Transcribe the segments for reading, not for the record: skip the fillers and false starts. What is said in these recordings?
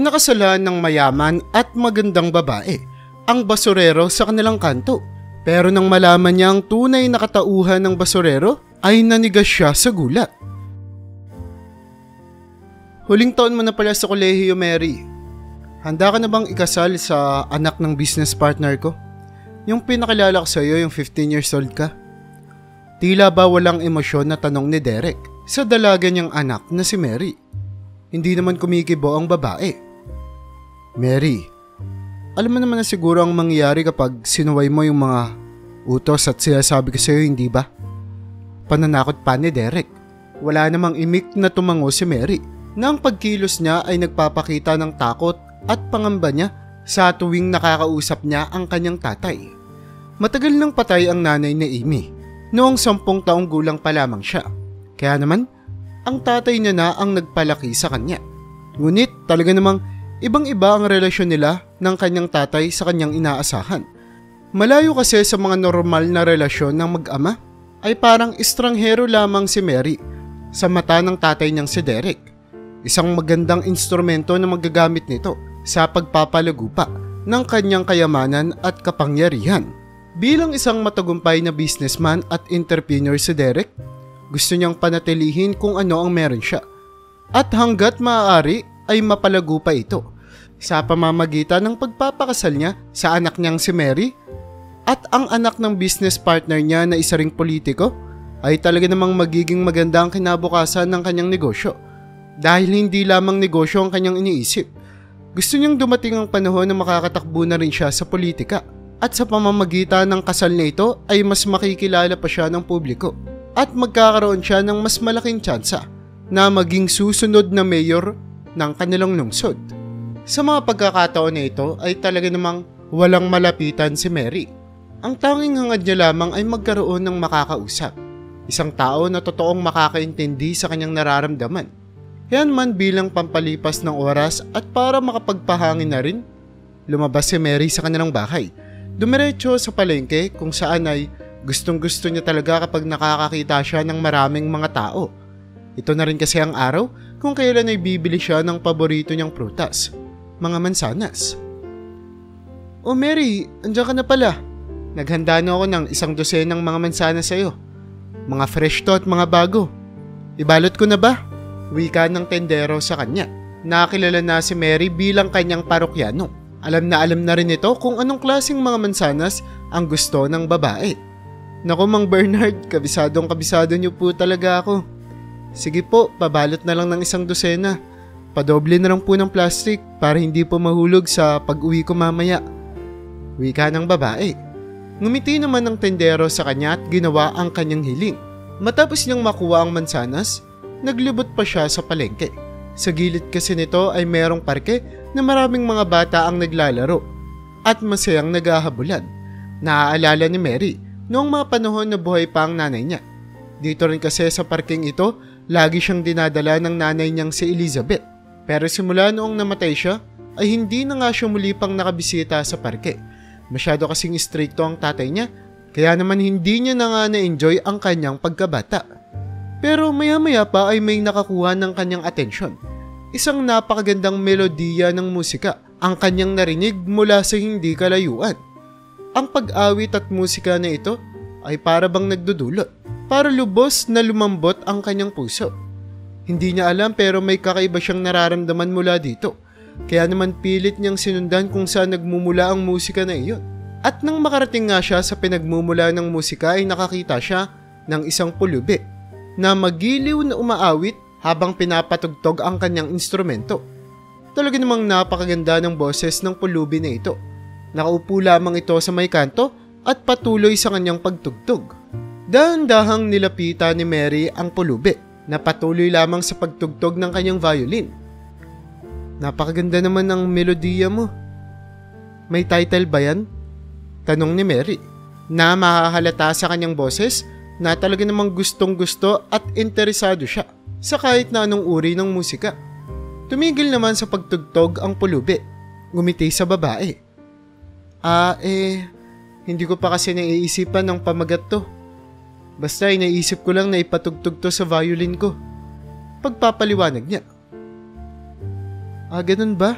Pinakasalan ng mayaman at magandang babae ang basurero sa kanilang kanto. Pero nang malaman niya ang tunay na katauhan ng basurero, ay nanigas siya sa gulat. Huling taon mo na pala sa kolehiyo, Mary. Handa ka na bang ikasal sa anak ng business partner ko? Yung pinakilala ko sa iyo, yung 15 years old ka. Tila ba walang emosyon na tanong ni Derek sa dalaga niyang anak na si Mary. Hindi naman kumikibo ang babae. Mary, alam mo naman na siguro ang mangyayari kapag sinuway mo yung mga utos at sinasabi ko sa iyo, hindi ba? Pananakot pa ni Derek. Wala namang imik na tumango si Mary na ang pagkilos niya ay nagpapakita ng takot at pangamba niya sa tuwing nakakausap niya ang kanyang tatay. Matagal nang patay ang nanay ni Amy. Noong 10 taong gulang pa lamang siya. Kaya naman, ang tatay niya na ang nagpalaki sa kanya. Ngunit talaga namang ibang-iba ang relasyon nila ng kanyang tatay sa kanyang inaasahan. Malayo kasi sa mga normal na relasyon ng mag-ama, ay parang estranghero lamang si Mary sa mata ng tatay niyang si Derek. Isang magandang instrumento na magagamit nito sa pagpapalagupa ng kanyang kayamanan at kapangyarihan. Bilang isang matagumpay na businessman at entrepreneur si Derek, gusto niyang panatilihin kung ano ang meron siya. At hanggat maaari ay mapalago pa ito sa pamamagitan ng pagpapakasal niya sa anak niyang si Mary at ang anak ng business partner niya na isa ring politiko ay talaga namang magiging maganda ang kinabukasan ng kanyang negosyo. Dahil hindi lamang negosyo ang kanyang iniisip. Gusto niyang dumating ang panahon na makakatakbo na rin siya sa politika at sa pamamagitan ng kasal na ito ay mas makikilala pa siya ng publiko. At magkakaroon siya ng mas malaking tsansa na maging susunod na mayor ng kanilang lungsod. Sa mga pagkakataon na ito ay talaga namang walang malapitan si Mary. Ang tanging hangad niya lamang ay magkaroon ng makakausap. Isang tao na totoong makakaintindi sa kanyang nararamdaman. Yan man bilang pampalipas ng oras at para makapagpahangin na rin, lumabas si Mary sa kanilang bahay. Dumiretso sa palengke kung saan ay gustong-gusto niya talaga kapag nakakakita siya ng maraming mga tao. Ito na rin kasi ang araw kung kailan ay bibili siya ng paborito niyang prutas, mga mansanas. Oh Mary, andiyan ka na pala. Naghanda na ako ng 12 ng mga mansanas sa'yo. Mga fresh to at mga bago. Ibalot ko na ba? Wika ng tendero sa kanya. Nakilala na si Mary bilang kanyang parokyano. Alam na rin ito kung anong klaseng mga mansanas ang gusto ng babae. Naku Mang Bernard, kabisado niyo po talaga ako. Sige po, pabalot na lang ng 12. Padoble na lang po ng plastic para hindi po mahulog sa pag-uwi ko mamaya. Wika ng babae. Ngumiti naman ng tendero sa kanya at ginawa ang kanyang hiling. Matapos niyang makuha ang mansanas, naglibot pa siya sa palengke. Sa gilid kasi nito ay merong parke na maraming mga bata ang naglalaro at masayang naghahabulan. Naaalala ni Mary noong mga panahon na buhay pa ang nanay niya. Dito rin kasi sa parking ito, lagi siyang dinadala ng nanay niyang si Elizabeth. Pero simula noong namatay siya, ay hindi na nga siya muli pang nakabisita sa parke. Masyado kasing stricto ang tatay niya, kaya naman hindi niya na nga na-enjoy ang kanyang pagkabata. Pero maya-maya pa ay may nakakuha ng kanyang atensyon. Isang napakagandang melodiya ng musika ang kanyang narinig mula sa hindi kalayuan. Ang pag-awit at musika na ito ay para bang nagdudulot, para lubos na lumambot ang kanyang puso. Hindi niya alam pero may kakaiba siyang nararamdaman mula dito. Kaya naman pilit niyang sinundan kung saan nagmumula ang musika na iyon. At nang makarating nga siya sa pinagmumula ng musika ay nakakita siya ng isang pulubi na magiliw na umaawit habang pinapatugtog ang kanyang instrumento. Talaga namang napakaganda ng boses ng pulubi na ito. Nakaupo lamang ito sa may kanto at patuloy sa kanyang pagtugtog. Dahan-dahang nilapitan ni Mary ang pulubi na patuloy lamang sa pagtugtog ng kanyang violin. Napakaganda naman ng melodiya mo. May title ba yan? Tanong ni Mary na makahalata sa kanyang boses na talaga namang gustong-gusto at interesado siya sa kahit na anong uri ng musika. Tumigil naman sa pagtugtog ang pulubi. Ngumiti sa babae. Hindi ko pa kasi naiisipan ng pamagat to. Basta naisip ko lang na ipatugtog to sa violin ko. Pagpapaliwanag niya. Ganun ba?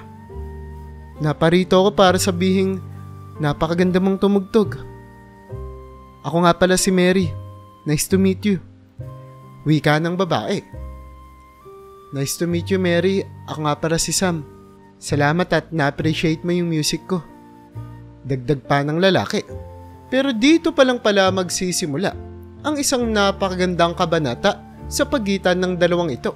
Naparito ako para sabihing napakaganda mong tumugtog. Ako nga pala si Mary. Nice to meet you. Wika ng babae. Nice to meet you, Mary. Ako nga pala si Sam. Salamat at na-appreciate mo yung music ko. Dagdag pa ng lalaki. Pero dito pa lang pala magsisimula ang isang napakagandang kabanata sa pagitan ng dalawang ito.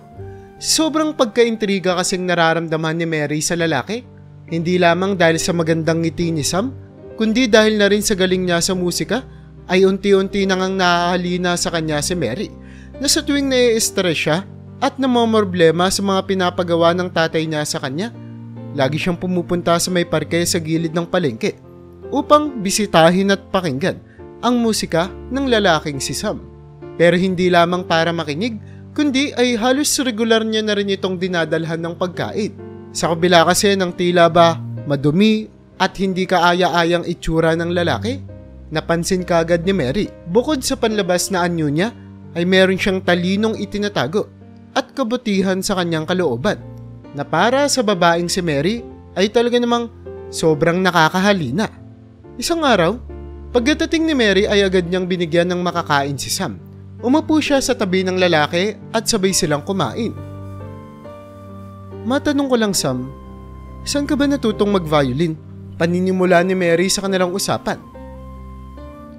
Sobrang pagka-intriga kasing nararamdaman ni Mary sa lalaki. Hindi lamang dahil sa magandang ngiti ni Sam, kundi dahil na rin sa galing niya sa musika, ay unti-unti nang nahahalina sa kanya si Mary na sa tuwing nai-stress siya at namomroblema sa mga pinapagawa ng tatay niya sa kanya, lagi siyang pumupunta sa may parke sa gilid ng palengke upang bisitahin at pakinggan ang musika ng lalaking si Sam. Pero hindi lamang para makinig, kundi ay halos regular niya na rin itong dinadalhan ng pagkain. Sa kabila kasi ng tila ba madumi at hindi kaaya-ayang itsura ng lalaki, napansin kaagad ni Mary, bukod sa panlabas na anyo niya, ay meron siyang talinong itinatago at kabutihan sa kanyang kalooban, na para sa babaeng si Mary ay talaga namang sobrang nakakahalina. Isang araw, pagdating ni Mary ay agad niyang binigyan ng makakain si Sam. Umupo siya sa tabi ng lalaki at sabay silang kumain. Matanong ko lang, Sam, saan ka ba natutong mag-violin? Paninimula ni Mary sa kanilang usapan.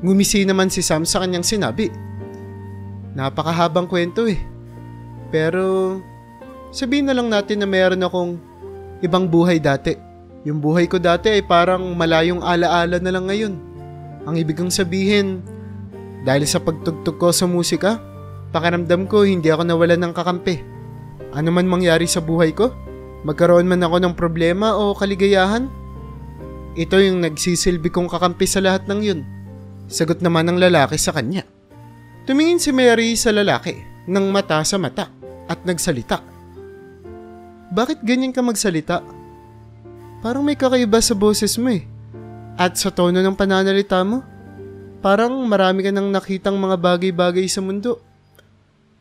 Ngumisi naman si Sam sa kanyang sinabi. Napakahabang kwento eh. Pero sabihin na lang natin na meron akong ibang buhay dati. Yung buhay ko dati ay parang malayong alaala na lang ngayon. Ang ibig kong sabihin, dahil sa pagtugtog ko sa musika, pakiramdam ko hindi ako nawalan ng kakampi. Ano man mangyari sa buhay ko, magkaroon man ako ng problema o kaligayahan, ito yung nagsisilbi kong kakampi sa lahat ng yun. Sagot naman ng lalaki sa kanya. Tumingin si Mary sa lalaki ng mata sa mata at nagsalita. Bakit ganyan ka magsalita? Parang may kakaiba sa boses mo eh. At sa tono ng pananalita mo, parang marami ka nang nakitang mga bagay-bagay sa mundo.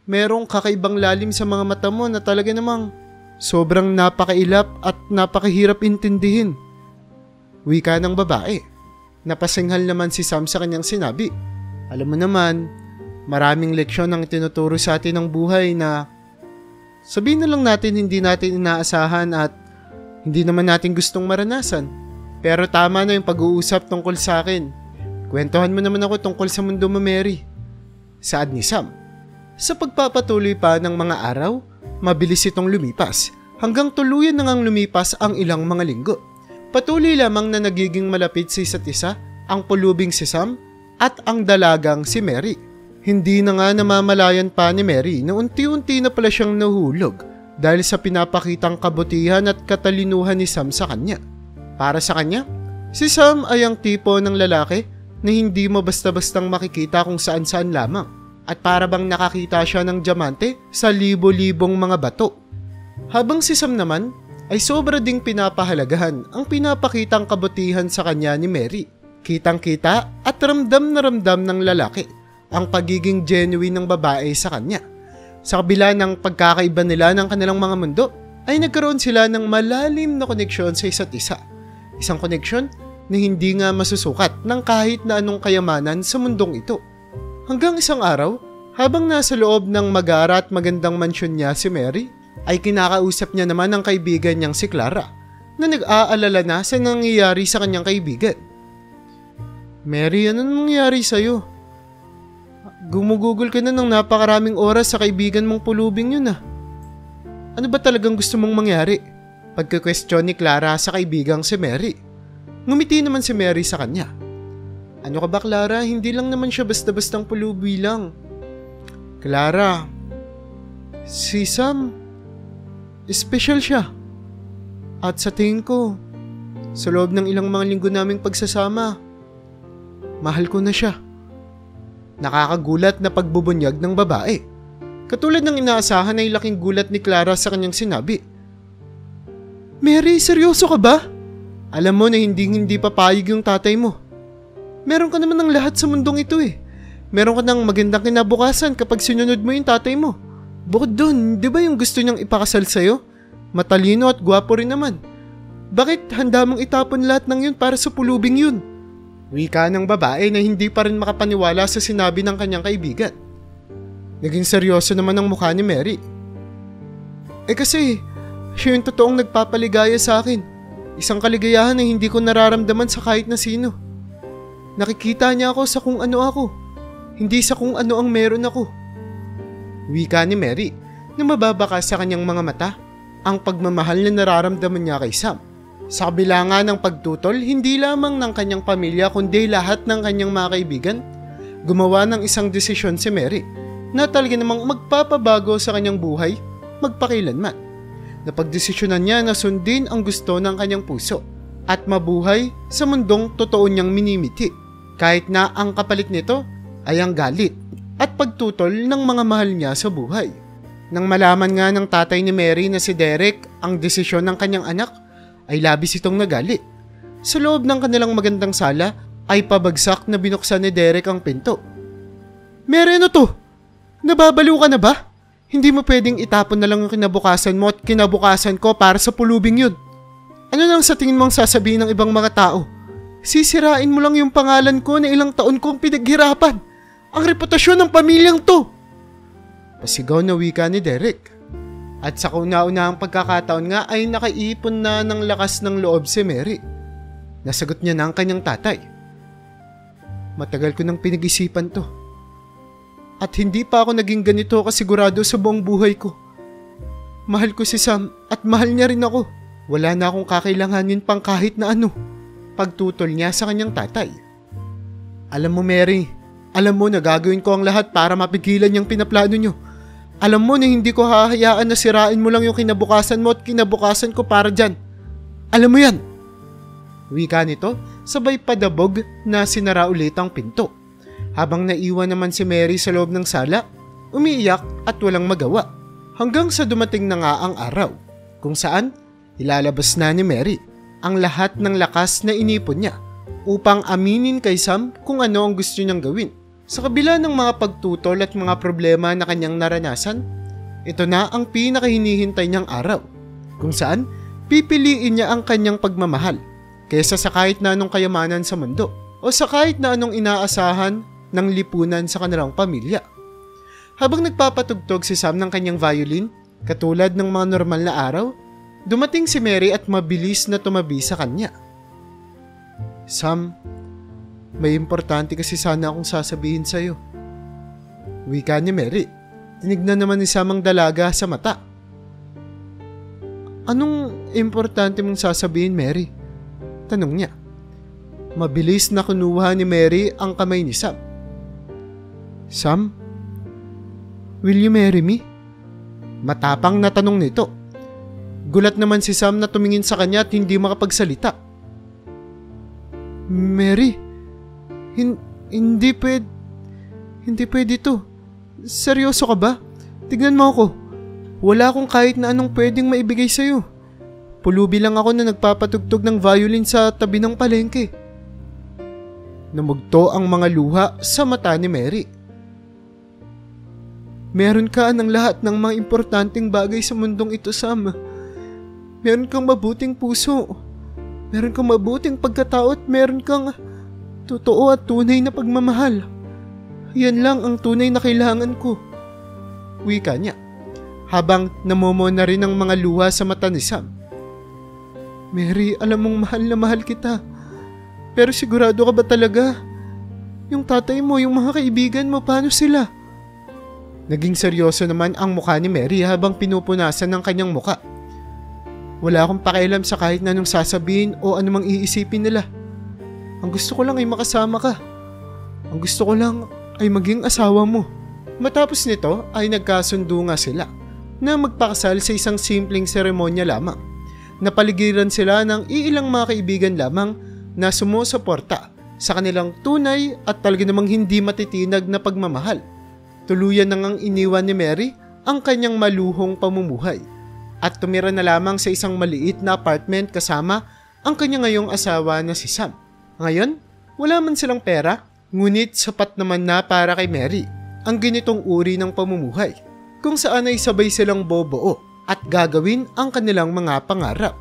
Merong kakaibang lalim sa mga mata mo na talaga namang sobrang napakailap at napakahirap intindihin. Wika ng babae. Napasinghal naman si Sam sa kanyang sinabi. Alam mo naman, maraming leksyon ang tinuturo sa atin ng buhay na sabihin na lang natin hindi natin inaasahan at hindi naman natin gustong maranasan. Pero tama na yung pag-uusap tungkol sa akin. Kwentuhan mo naman ako tungkol sa mundo mo, Mary. Saad ni Sam. Sa pagpapatuloy pa ng mga araw, mabilis itong lumipas hanggang tuluyan na ngang lumipas ang ilang mga linggo. Patuloy lamang na nagiging malapit sa isa't isa ang pulubing si Sam at ang dalagang si Mary. Hindi na nga namamalayan pa ni Mary na unti-unti na pala siyang nahulog dahil sa pinapakitang kabutihan at katalinuhan ni Sam sa kanya. Para sa kanya, si Sam ay ang tipo ng lalaki na hindi mo basta-bastang makikita kung saan-saan lamang at para bang nakakita siya ng diamante sa libo-libong mga bato. Habang si Sam naman ay sobra ding pinapahalagahan ang pinapakitang kabutihan sa kanya ni Mary. Kitang-kita at ramdam na ramdam ng lalaki ang pagiging genuine ng babae sa kanya. Sa kabila ng pagkakaiba nila ng kanilang mga mundo, ay nagkaroon sila ng malalim na koneksyon sa isa't isa. Isang koneksyon na hindi nga masusukat ng kahit na anong kayamanan sa mundong ito. Hanggang isang araw, habang nasa loob ng magara at magandang mansyon niya si Mary, ay kinakausap niya naman ang kaibigan niyang si Clara na nag-aalala na sa nangyayari sa kanyang kaibigan. Mary, ano nangyayari sa'yo? Gumugugol ka na ng napakaraming oras sa kaibigan mong pulubing yun ah. Ano ba talagang gusto mong mangyari? Pagka-question ni Clara sa kaibigang si Mary. Ngumiti naman si Mary sa kanya. Ano ka ba, Clara? Hindi lang naman siya basta-bastang pulubi lang. Clara, si Sam, special siya. At sa tingin ko, sa loob ng ilang mga linggo naming pagsasama, mahal ko na siya. Nakakagulat na pagbubunyag ng babae. Katulad ng inaasahan ay laking gulat ni Clara sa kanyang sinabi. Mary, seryoso ka ba? Alam mo na hindi papayag yung tatay mo. Meron ka naman ng lahat sa mundong ito eh. Meron ka ng magandang kinabukasan kapag sinunod mo yung tatay mo. Bukod doon, di ba yung gusto niyang ipakasal sa'yo? Matalino at gwapo rin naman. Bakit handa mong itapon lahat ng yun para sa pulubing yun? Wika ng babae na hindi pa rin makapaniwala sa sinabi ng kanyang kaibigan. Naging seryoso naman ang mukha ni Mary. Kasi, siya yung totoong nagpapaligaya sa akin. Isang kaligayahan na hindi ko nararamdaman sa kahit na sino. Nakikita niya ako sa kung ano ako, hindi sa kung ano ang meron ako. Wika ni Mary na mababaka sa kanyang mga mata ang pagmamahal na nararamdaman niya kay Sam. Sa kabila nga ng pagtutol, hindi lamang ng kanyang pamilya kundi lahat ng kanyang mga kaibigan, gumawa ng isang desisyon si Mary na talaga namang magpapabago sa kanyang buhay magpakilanman. Napagdesisyonan niya na sundin ang gusto ng kanyang puso at mabuhay sa mundong totoo niyang minimiti, kahit na ang kapalit nito ay ang galit at pagtutol ng mga mahal niya sa buhay. Nang malaman nga ng tatay ni Mary na si Derek ang desisyon ng kanyang anak, ay labis itong nagalit. Sa loob ng kanilang magandang sala ay pabagsak na binuksan ni Derek ang pinto. Mary, ano to? Nababaliw ka na ba? Hindi mo pwedeng itapon na lang ang kinabukasan mo at kinabukasan ko para sa pulubing yun. Ano nang sa tingin mong sasabihin ng ibang mga tao? Sisirain mo lang yung pangalan ko na ilang taon kong pinaghirapan. Ang reputasyon ng pamilyang to. Pasigaw na wika ni Derek. At sa kauna-unahang pagkakataon nga ay nakaipon na ng lakas ng loob si Mary. Nasagot niya na ang kanyang tatay. Matagal ko nang pinag-isipan to. At hindi pa ako naging ganito kasigurado sa buong buhay ko. Mahal ko si Sam at mahal niya rin ako. Wala na akong kakailanganin pang kahit na ano. Pagtutol niya sa kanyang tatay. Alam mo Mary, alam mo na gagawin ko ang lahat para mapigilan yung pinaplano niyo. Alam mo na hindi ko hahayaan na sirain mo lang yung kinabukasan mo at kinabukasan ko para dyan. Alam mo yan. Wika nito, sabay padabog na sinara ulit ang pinto. Habang naiwan naman si Mary sa loob ng sala, umiiyak at walang magawa. Hanggang sa dumating na nga ang araw, kung saan ilalabas na ni Mary ang lahat ng lakas na inipon niya upang aminin kay Sam kung ano ang gusto niyang gawin. Sa kabila ng mga pagtutol at mga problema na kanyang naranasan, ito na ang pinakahinihintay niyang araw, kung saan pipiliin niya ang kanyang pagmamahal kaysa sa kahit na anong kayamanan sa mundo o sa kahit na anong inaasahan ng lipunan sa kanilang pamilya. Habang nagpapatugtog si Sam ng kanyang violin, katulad ng mga normal na araw, dumating si Mary at mabilis na tumabi sa kanya. Sam, may importante kasi sana akong sasabihin sa'yo. Wika ni Mary. Tinignan naman ni Sam ang dalaga sa mata. Anong importante mong sasabihin, Mary? Tanong niya. Mabilis na kinuha ni Mary ang kamay ni Sam. Sam, will you marry me? Matapang na tanong nito. Gulat naman si Sam na tumingin sa kanya at hindi makapagsalita. Mary, hindi pwede to. Seryoso ka ba? Tignan mo ako. Wala akong kahit na anong pwedeng maibigay sa'yo. Pulubi lang ako na nagpapatugtog ng violin sa tabi ng palengke. Namugto ang mga luha sa mata ni Mary. Meron ka ng lahat ng mga importanteng bagay sa mundong ito, Sam. Meron kang mabuting puso. Meron kang mabuting pagkatao at meron kang totoo at tunay na pagmamahal. Yan lang ang tunay na kailangan ko. Wika niya, habang namomo na rin ang mga luha sa mata ni Sam. Mary, alam mong mahal na mahal kita. Pero sigurado ka ba talaga? Yung tatay mo, yung mga kaibigan mo, paano sila? Naging seryoso naman ang mukha ni Mary habang pinupunasan ng kanyang mukha. Wala akong pakialam sa kahit na anong sasabihin o anumang iisipin nila. Ang gusto ko lang ay makasama ka. Ang gusto ko lang ay maging asawa mo. Matapos nito ay nagkasundo nga sila na magpakasal sa isang simpleng seremonya lamang. Napaligiran sila ng iilang mga kaibigan lamang na sumusuporta sa kanilang tunay at talaga namang hindi matitinag na pagmamahal. Tuluyan na ngang iniwan ni Mary ang kanyang maluhong pamumuhay at tumira na lamang sa isang maliit na apartment kasama ang kanya ngayong asawa na si Sam. Ngayon, wala man silang pera, ngunit sapat naman na para kay Mary ang ganitong uri ng pamumuhay kung saan ay sabay silang bobuo at gagawin ang kanilang mga pangarap.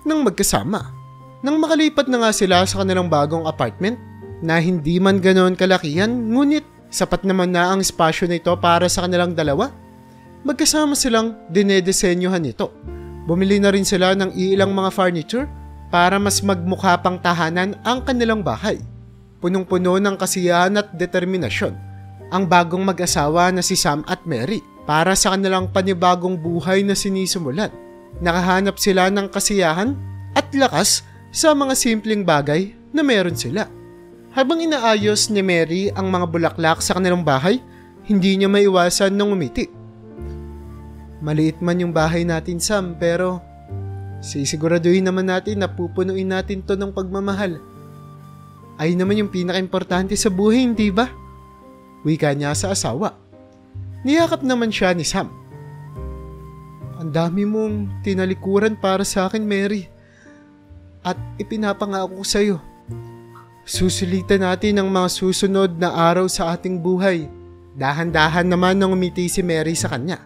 ng magkasama. Nang makalipat na nga sila sa kanilang bagong apartment na hindi man ganoon kalakihan ngunit sapat naman na ang espasyo nito para sa kanilang dalawa, magkasama silang dinedesenyohan ito. Bumili na rin sila ng ilang mga furniture para mas magmukha pang tahanan ang kanilang bahay. Punong-puno ng kasiyahan at determinasyon ang bagong mag-asawa na si Sam at Mary para sa kanilang panibagong buhay na sinisimulan. Nakahanap sila ng kasiyahan at lakas sa mga simpleng bagay na meron sila. Habang inaayos ni Mary ang mga bulaklak sa kanilang bahay, hindi niya maiwasan ng umiti. Maliit man yung bahay natin, Sam, pero sisiguraduhin naman natin na pupunuin natin to ng pagmamahal. Ay naman yung pinaka-importante sa buhay, hindi ba? Wika niya sa asawa. Niyakap naman siya ni Sam. Ang dami mong tinalikuran para sa akin, Mary. At ipinapangako ko sa'yo. Susulitan natin ang mga susunod na araw sa ating buhay. Dahan-dahan naman nang umiti si Mary sa kanya.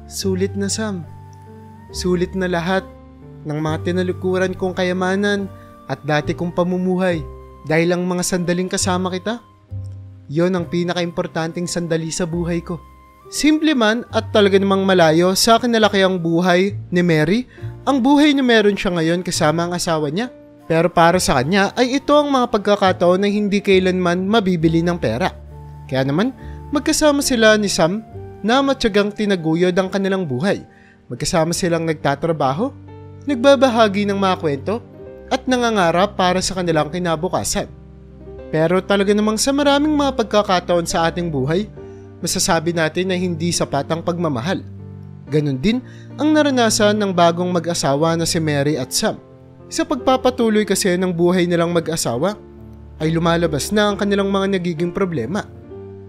Sulit na, Sam. Sulit na lahat ng mga tinalikuran kong kayamanan at dati kong pamumuhay dahil ang mga sandaling kasama kita. Yon ang pinaka-importanting sandali sa buhay ko. Simple man at talaga namang malayo sa kinalakiang buhay ni Mary, ang buhay na meron siya ngayon kasama ang asawa niya. Pero para sa kanya ay ito ang mga pagkakataon na hindi kailanman mabibili ng pera. Kaya naman, magkasama sila ni Sam na matyagang tinaguyod ang kanilang buhay. Magkasama silang nagtatrabaho, nagbabahagi ng mga kwento, at nangangarap para sa kanilang kinabukasan. Pero talaga namang sa maraming mga pagkakataon sa ating buhay, masasabi natin na hindi sapat ang pagmamahal. Ganon din ang naranasan ng bagong mag-asawa na si Mary at Sam. Sa pagpapatuloy kasi ng buhay nilang mag-asawa, ay lumalabas na ang kanilang mga nagiging problema.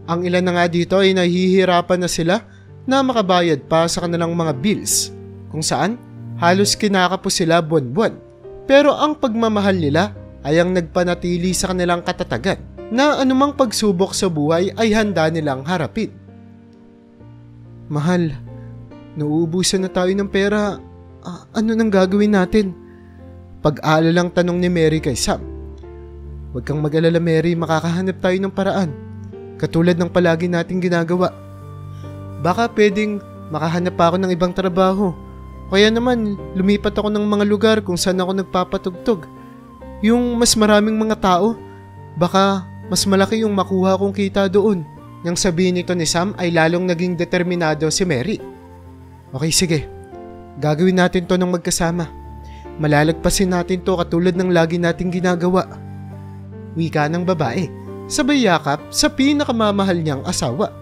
Ang ilan na nga dito ay nahihirapan na sila na makabayad pa sa kanilang mga bills, kung saan halos kinakapos sila buwan-buwan. Pero ang pagmamahal nila ay ang nagpanatili sa kanilang katatagan na anumang pagsubok sa buhay ay handa nilang harapin. Mahal, nauubusan na tayo ng pera. Ano nang gagawin natin? Pag-aalalang tanong ni Mary kay Sam. Huwag kang mag-alala, Mary, makakahanap tayo ng paraan. Katulad ng palagi nating ginagawa. Baka pwedeng makahanap pa ako ng ibang trabaho. Kaya naman, lumipat ako ng mga lugar kung saan ako nagpapatugtog. Yung mas maraming mga tao, baka mas malaki yung makuha kong kita doon. Nang sabihin nito ni Sam ay lalong naging determinado si Mary. Okay, sige. Gagawin natin to ng magkasama. Malalagpasin natin to katulad ng lagi nating ginagawa. Wika ng babae, sabay yakap sa pinakamamahal niyang asawa.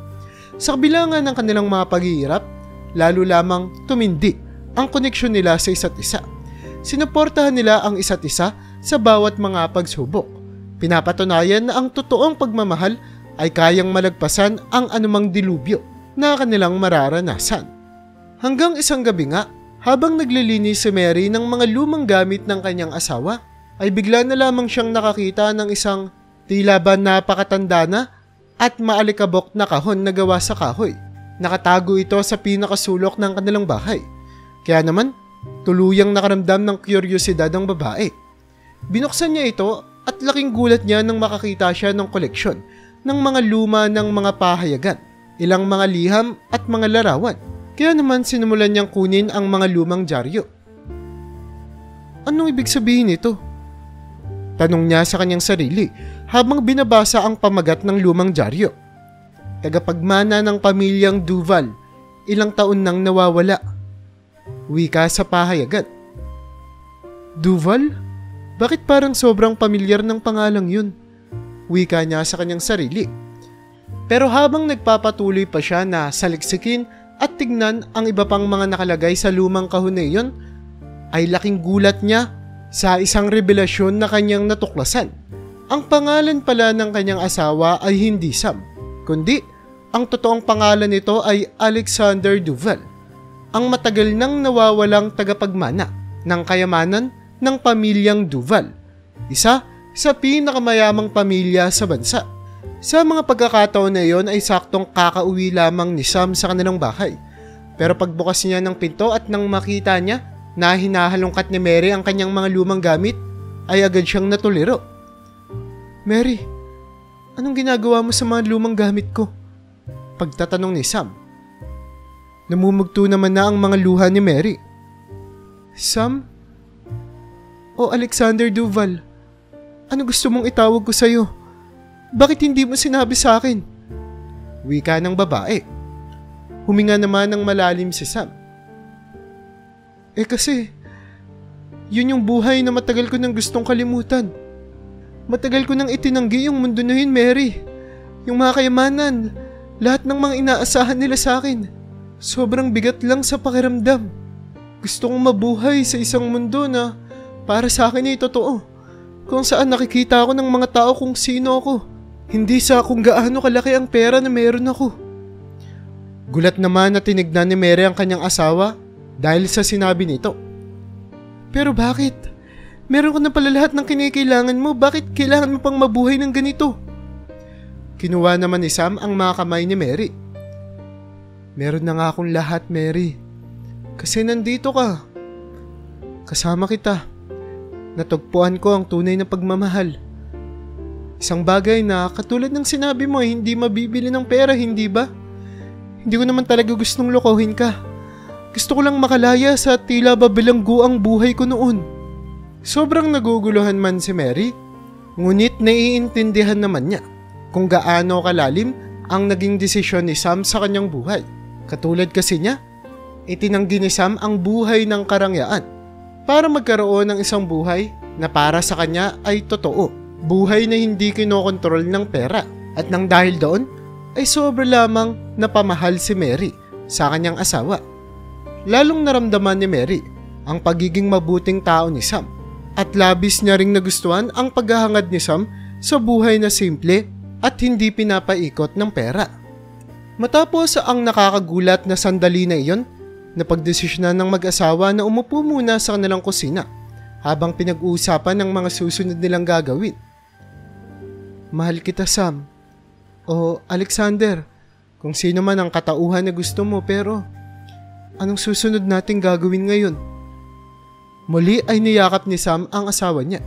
Sa kabila nga ng kanilang mga paghihirap, lalo lamang tumindi ang koneksyon nila sa isa't isa. Sinuportahan nila ang isa't isa sa bawat mga pagsubok. Pinapatunayan na ang totoong pagmamahal ay kayang malagpasan ang anumang dilubyo na kanilang mararanasan. Hanggang isang gabi nga, habang naglilinis si Mary ng mga lumang gamit ng kanyang asawa, ay bigla na lamang siyang nakakita ng isang tila ba napakatanda na at maalikabok na kahon na gawa sa kahoy. Nakatago ito sa pinakasulok ng kanilang bahay. Kaya naman, tuluyang nakaramdam ng kuryosidad ang babae. Binuksan niya ito at laking gulat niya nang makakita siya ng koleksyon ng mga luma ng mga pahayagan, ilang mga liham at mga larawan. Kaya naman sinumulan niyang kunin ang mga lumang dyaryo. Anong ibig sabihin nito? Tanong niya sa kanyang sarili habang binabasa ang pamagat ng lumang dyaryo. Tagapagmana ng pamilyang Duval, ilang taon nang nawawala. Wika sa pahayagan. Duval? Bakit parang sobrang pamilyar ng pangalang yun? Wika niya sa kanyang sarili. Pero habang nagpapatuloy pa siya na saliksikin at tignan ang iba pang mga nakalagay sa lumang kahon na iyon, ay laking gulat niya sa isang revelasyon na kanyang natuklasan. Ang pangalan pala ng kanyang asawa ay hindi Sam, kundi ang totoong pangalan nito ay Alexander Duval, ang matagal nang nawawalang tagapagmana ng kayamanan ng pamilyang Duval, isa sa pinakamayamang pamilya sa bansa. Sa mga pagkakataon na iyon ay saktong kakauwi lamang ni Sam sa kanilang bahay. Pero pagbukas niya ng pinto at nang makita niya na hinahalongkat ni Mary ang kanyang mga lumang gamit, ay agad siyang natuliro. Mary, anong ginagawa mo sa mga lumang gamit ko? Pagtatanong ni Sam. Namumugto naman na ang mga luha ni Mary. Sam? O Alexander Duval, ano gusto mong itawag ko sa'yo? Bakit hindi mo sinabi sa akin? Wika ng babae. Huminga naman ng malalim si Sam. Kasi, yun yung buhay na matagal ko nang gustong kalimutan. Matagal ko nang itinanggi yung mundo na yun, Mary. Yung mga kayamanan, lahat ng mga inaasahan nila sa akin. Sobrang bigat lang sa pakiramdam. Gusto kong mabuhay sa isang mundo na para sa akin ay totoo. Kung saan nakikita ako ng mga tao kung sino ako. Hindi sa kung gaano kalaki ang pera na meron ako. Gulat naman na tinignan ni Mary ang kanyang asawa dahil sa sinabi nito. Pero bakit? Meron ko na pala lahat ng kinikailangan mo. Bakit kailangan mo pang mabuhay ng ganito? Kinuha naman ni Sam ang mga kamay ni Mary. Meron na nga akong lahat, Mary. Kasi nandito ka. Kasama kita. Natagpuan ko ang tunay na pagmamahal. Isang bagay na katulad ng sinabi mo hindi mabibili ng pera, hindi ba? Hindi ko naman talaga gustong lokohin ka. Gusto ko lang makalaya sa tila babilanggo ang buhay ko noon. Sobrang naguguluhan man si Mary, ngunit naiintindihan naman niya kung gaano kalalim ang naging desisyon ni Sam sa kanyang buhay. Katulad kasi niya, itinanggi ni Sam ang buhay ng karangyaan para magkaroon ng isang buhay na para sa kanya ay totoo. Buhay na hindi kinokontrol ng pera. At nang dahil doon, ay sobra lamang napamahal si Mary sa kanyang asawa. Lalong naramdaman ni Mary ang pagiging mabuting tao ni Sam at labis niya ring nagustuhan ang paghahangad ni Sam sa buhay na simple at hindi pinapaikot ng pera. Matapos ang nakakagulat na sandali na iyon, napagdesisyonan ng mag-asawa na umupo muna sa kanilang kusina habang pinag-uusapan ang mga susunod nilang gagawin. Mahal kita, Sam. O Alexander, kung sino man ang katauhan na gusto mo, pero anong susunod nating gagawin ngayon? Muli ay niyakap ni Sam ang asawa niya.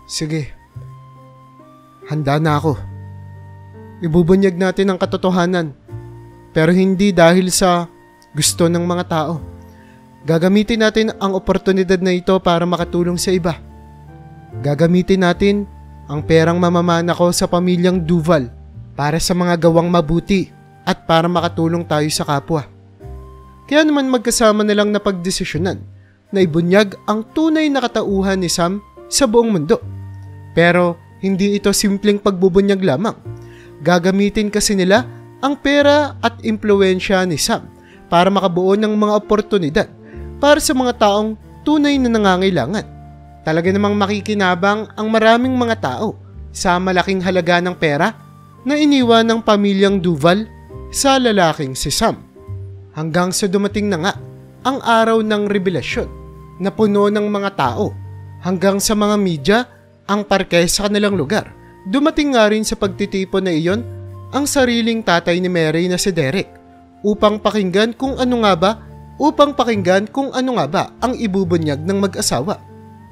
Sige, handa na ako. Ibubunyag natin ang katotohanan, pero hindi dahil sa gusto ng mga tao. Gagamitin natin ang oportunidad na ito para makatulong sa iba. Gagamitin natin ang perang mamamana ko sa pamilyang Duval para sa mga gawang mabuti at para makatulong tayo sa kapwa. Kaya naman magkasama nilang napagdesisyonan na ibunyag ang tunay na katauhan ni Sam sa buong mundo. Pero hindi ito simpleng pagbubunyag lamang. Gagamitin kasi nila ang pera at impluwensya ni Sam para makabuo ng mga oportunidad para sa mga taong tunay na nangangailangan. Talaga namang makikinabang ang maraming mga tao sa malaking halaga ng pera na iniwan ng pamilyang Duval sa lalaking si Sam. Hanggang sa dumating na nga ang araw ng revelasyon na puno ng mga tao hanggang sa mga media ang parke sa kanilang lugar. Dumating nga rin sa pagtitipon na iyon ang sariling tatay ni Mary na si Derek upang pakinggan kung ano nga ba ang ibubunyag ng mag-asawa.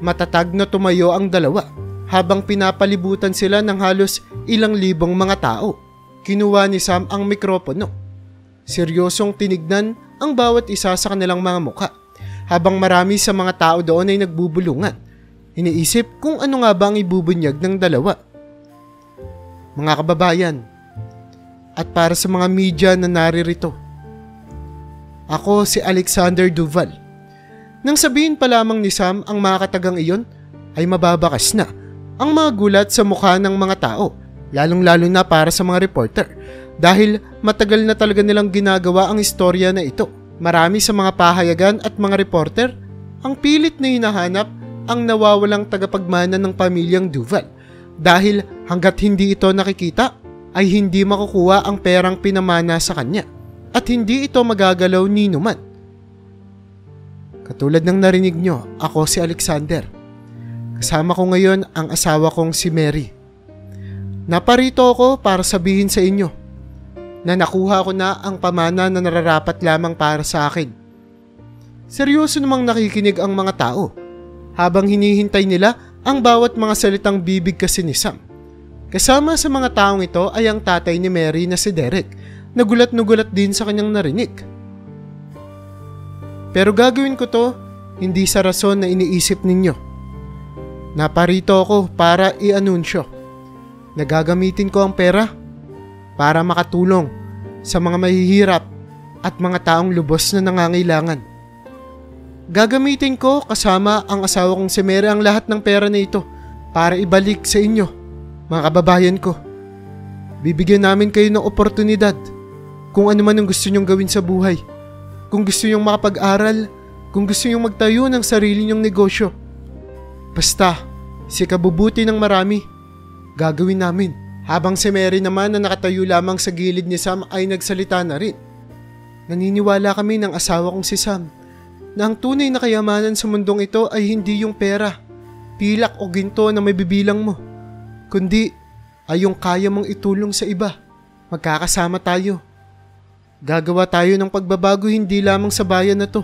Matatag na tumayo ang dalawa habang pinapalibutan sila ng halos ilang libong mga tao. Kinuha ni Sam ang mikropono. Seryosong tinignan ang bawat isa sa kanilang mga mukha habang marami sa mga tao doon ay nagbubulungan. Iniisip kung ano nga ba ang ibubunyag ng dalawa. Mga kababayan, at para sa mga media na naririto, ako si Alexander Duval. Nang sabihin pa lamang ni Sam ang mga katagang iyon, ay mababakas na ang mga gulat sa mukha ng mga tao, lalong-lalo na para sa mga reporter, dahil matagal na talaga nilang ginagawa ang istorya na ito. Marami sa mga pahayagan at mga reporter ang pilit na hinahanap ang nawawalang tagapagmana ng pamilyang Duval, dahil hanggat hindi ito nakikita, ay hindi makukuha ang perang pinamana sa kanya at hindi ito magagalaw ni numan. Katulad ng narinig nyo, ako si Alexander. Kasama ko ngayon ang asawa kong si Mary. Naparito ako para sabihin sa inyo na nakuha ko na ang pamana na nararapat lamang para sa akin. Seryoso namang nakikinig ang mga tao habang hinihintay nila ang bawat mga salitang bibig kasi ni Sam. Kasama sa mga taong ito ay ang tatay ni Mary na si Derek. Nagulat din sa kanyang narinig. Pero gagawin ko to hindi sa rason na iniisip ninyo. Naparito ako para i-anunsyo. Nagagamitin ko ang pera para makatulong sa mga mahihirap at mga taong lubos na nangangailangan. Gagamitin ko kasama ang asawa kong si Mary ang lahat ng pera na ito para ibalik sa inyo, mga kababayan ko. Bibigyan namin kayo ng oportunidad kung ano man ang gusto nyong gawin sa buhay. Kung gusto nyong makapag-aral, kung gusto nyong magtayo ng sarili nyong negosyo. Basta, si kabubuti ng marami, gagawin namin. Habang si Mary naman na nakatayo lamang sa gilid ni Sam ay nagsalita na rin. Naniniwala kami ng asawa kong si Sam na ang tunay na kayamanan sa mundong ito ay hindi yung pera, pilak o ginto na may bibilang mo, kundi ay yung kaya mong itulong sa iba. Magkakasama tayo. Gagawa tayo ng pagbabago hindi lamang sa bayan na to,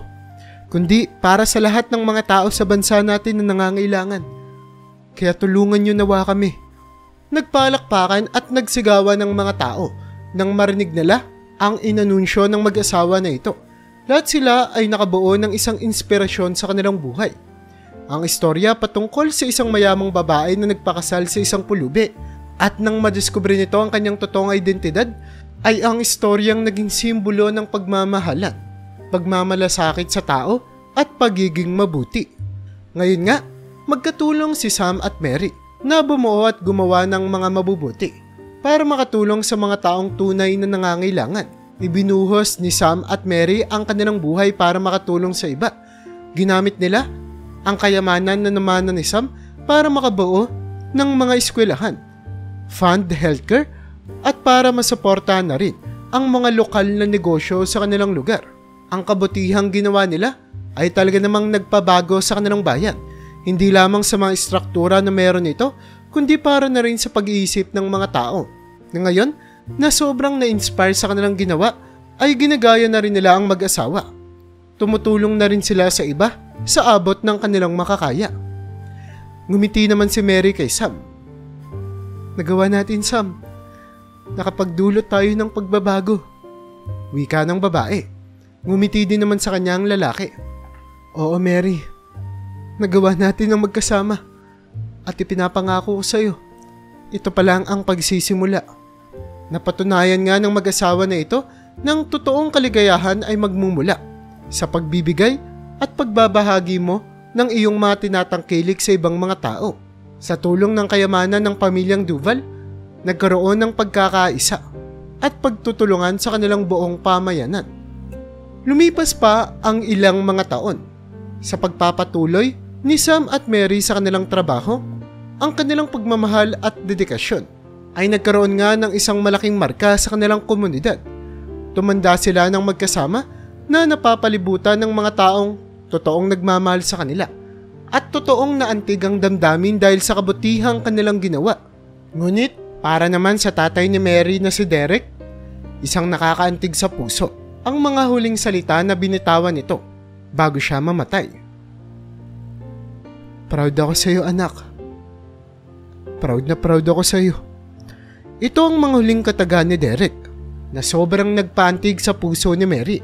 kundi para sa lahat ng mga tao sa bansa natin na nangangailangan. Kaya tulungan nyo nawa kami. Nagpalakpakan at nagsigawan ng mga tao nang marinig nila ang inanunsyo ng mag-asawa na ito. Lahat sila ay nakabuo ng isang inspirasyon sa kanilang buhay. Ang istorya patungkol sa isang mayamang babae na nagpakasal sa isang pulubi at nang madiskubre nito ang kanyang totoong identidad ay ang istoryang naging simbolo ng pagmamahalan, pagmamalasakit sa tao at pagiging mabuti. Ngayon nga, magkatulong si Sam at Mary na bumuo at gumawa ng mga mabubuti para makatulong sa mga taong tunay na nangangailangan. Ibinuhos ni Sam at Mary ang kanilang buhay para makatulong sa iba. Ginamit nila ang kayamanan na namanan ni Sam para makabuo ng mga eskwelahan, fund healthcare at para masuportahan na rin ang mga lokal na negosyo sa kanilang lugar. Ang kabutihang ginawa nila ay talaga namang nagpabago sa kanilang bayan, hindi lamang sa mga istruktura na meron ito, kundi para na rin sa pag-iisip ng mga tao. Na ngayon, na sobrang na-inspire sa kanilang ginawa, ay ginagaya na rin nila ang mag-asawa. Tumutulong na rin sila sa iba sa abot ng kanilang makakaya. Ngumiti naman si Mary kay Sam. Nagawa natin, Sam. Nakapagdulot tayo ng pagbabago. Wika ng babae. Ngumiti din naman sa kanya ang lalaki. Oo, Mary. Nagawa natin ang magkasama. At ipinapangako ko sa'yo, ito pa lang ang pagsisimula. Napatunayan nga ng mag-asawa na ito ng totoong kaligayahan ay magmumula sa pagbibigay at pagbabahagi mo ng iyong mga tinatangkilik sa ibang mga tao. Sa tulong ng kayamanan ng pamilyang Duval, nagkaroon ng pagkakaisa at pagtutulungan sa kanilang buong pamayanan. Lumipas pa ang ilang mga taon. Sa pagpapatuloy ni Sam at Mary sa kanilang trabaho, ang kanilang pagmamahal at dedikasyon ay nagkaroon nga ng isang malaking marka sa kanilang komunidad. Tumanda sila ng magkasama na napapalibutan ng mga taong totoong nagmamahal sa kanila at totoong naantig ang damdamin dahil sa kabutihang kanilang ginawa. Ngunit para naman sa tatay ni Mary na si Derek, isang nakakaantig sa puso ang mga huling salita na binitawan nito bago siya mamatay. Proud ako sa iyo, anak. Proud na proud ako sa iyo. Ito ang mga huling kataga ni Derek na sobrang nagpaantig sa puso ni Mary.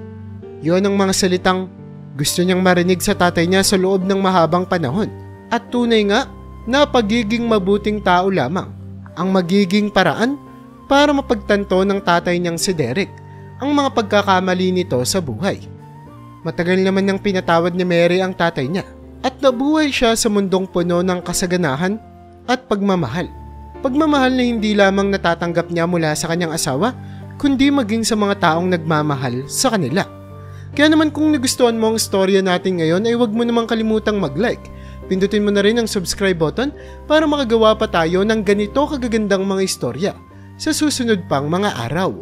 Yon ang mga salitang gusto niyang marinig sa tatay niya sa loob ng mahabang panahon. At tunay nga na pagiging mabuting tao lamang ang magiging paraan para mapagtanto ng tatay niyang si Derek ang mga pagkakamali nito sa buhay. Matagal naman niyang pinatawad ni Mary ang tatay niya at nabuhay siya sa mundong puno ng kasaganahan at pagmamahal. Pagmamahal na hindi lamang natatanggap niya mula sa kanyang asawa, kundi maging sa mga taong nagmamahal sa kanila. Kaya naman kung nagustuhan mo ang storya natin ngayon ay huwag mo namang kalimutang mag-like. Pindutin mo na rin ang subscribe button para makagawa pa tayo ng ganito kagagandang mga istorya sa susunod pang mga araw.